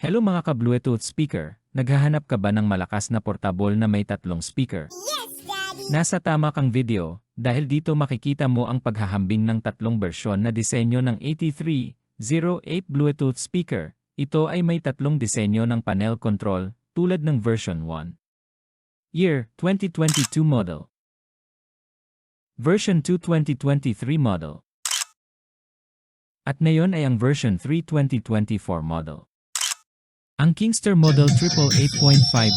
Hello mga ka-Bluetooth speaker, naghahanap ka ba ng malakas na portable na may tatlong speaker? Yes, Daddy! Nasa tama kang video, dahil dito makikita mo ang paghahambing ng tatlong bersyon na disenyo ng 8308 Bluetooth speaker. Ito ay may tatlong disenyo ng panel control, tulad ng version 1. Year, 2022 model. Version 2 2023 model. At ngayon ay ang version 3 2024 model. Ang Kingster Model Triple 8.5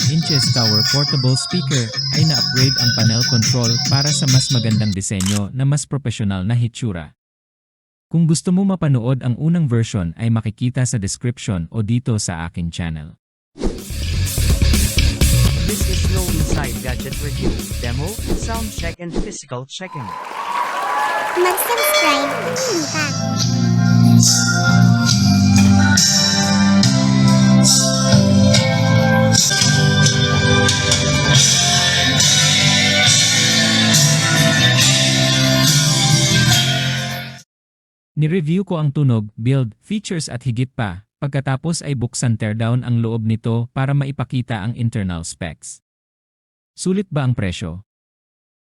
inches Tower Portable Speaker ay na-upgrade ang panel control para sa mas magandang disenyo na mas profesional na hitsura. Kung gusto mo mapanood ang unang version ay makikita sa description o dito sa aking channel. This is Low Inside Gadget Review, Demo, Sound Check and Physical Checking. Mag-subscribe kung hindi pa. Ni-review ko ang tunog, build, features at higit pa, pagkatapos ay buksan teardown ang loob nito para maipakita ang internal specs. Sulit ba ang presyo?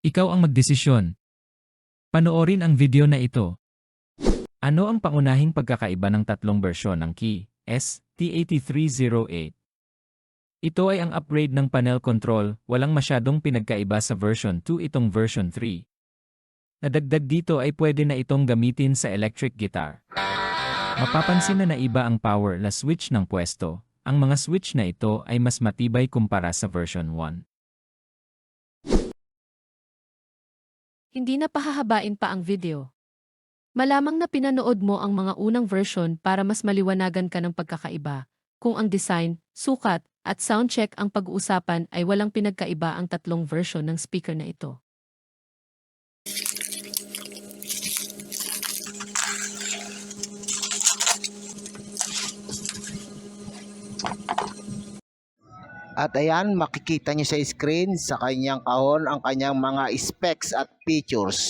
Ikaw ang magdesisyon. Panoorin ang video na ito. Ano ang pangunahing pagkakaiba ng tatlong bersyon ng Key ST8308? Ito ay ang upgrade ng panel control, walang masyadong pinagkaiba sa version 2 itong version 3. Nadagdag dito ay pwede na itong gamitin sa electric guitar. Mapapansin na naiba ang power na switch ng pwesto. Ang mga switch na ito ay mas matibay kumpara sa version 1. Hindi na pahahabain pa ang video. Malamang na pinanood mo ang mga unang version para mas maliwanagan ka ng pagkakaiba. Kung ang design, sukat, at soundcheck ang pag-uusapan ay walang pinagkaiba ang tatlong version ng speaker na ito. At ayan, makikita nyo sa screen sa kanyang kahon ang kanyang mga specs at features.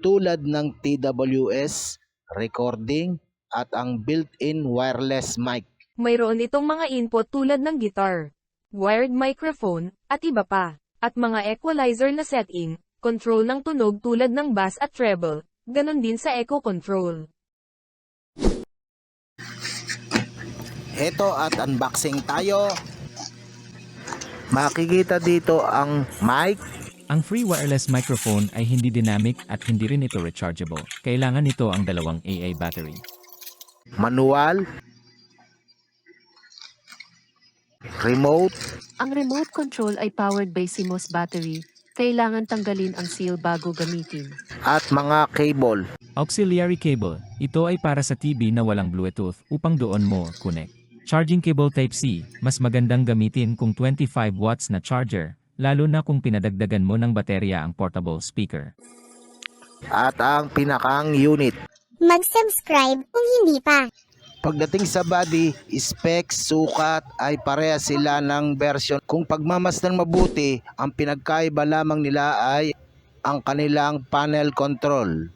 Tulad ng TWS, recording, at ang built-in wireless mic. Mayroon itong mga input tulad ng guitar, wired microphone, at iba pa. At mga equalizer na setting, control ng tunog tulad ng bass at treble, ganon din sa echo control. Ito at unboxing tayo. Makikita dito ang mic. Ang free wireless microphone ay hindi dynamic at hindi rin ito rechargeable. Kailangan nito ang dalawang AA battery. Manual. Remote. Ang remote control ay powered by CMOS battery. Kailangan tanggalin ang seal bago gamitin. At mga cable. Auxiliary cable. Ito ay para sa TV na walang Bluetooth upang doon mo connect. Charging cable Type-C, mas magandang gamitin kung 25 watts na charger, lalo na kung pinadagdagan mo ng baterya ang portable speaker. At ang pinakang unit. Mag-subscribe kung hindi pa. Pagdating sa body, specs, sukat ay pareha sila ng version. Kung pagmamasdan mabuti, ang pinagkaiba lamang nila ay ang kanilang panel control.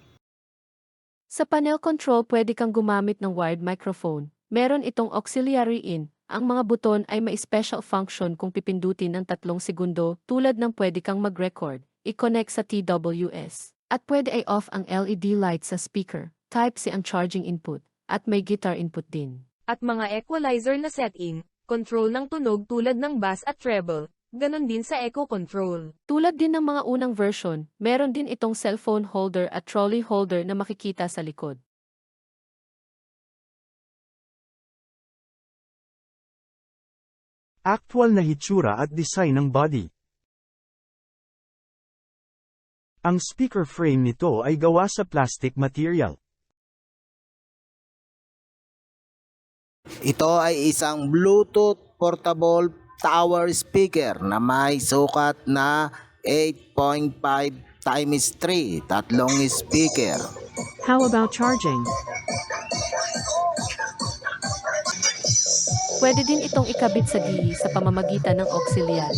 Sa panel control pwede kang gumamit ng wired microphone. Meron itong auxiliary in. Ang mga buton ay may special function kung pipindutin ng 3 segundo tulad ng pwede kang mag-record, i-connect sa TWS. At pwede ay off ang LED light sa speaker, Type-C ang charging input, at may guitar input din. At mga equalizer na setting, control ng tunog tulad ng bass at treble, ganon din sa echo control. Tulad din ng mga unang version, meron din itong cellphone holder at trolley holder na makikita sa likod. Actual na hitsura at design ng body. Ang speaker frame nito ay gawa sa plastic material. Ito ay isang Bluetooth portable tower speaker na may sukat na 8.5 times 3, tatlong speaker. How about charging? Pwede din itong ikabit sa gilid sa pamamagitan ng auxiliary.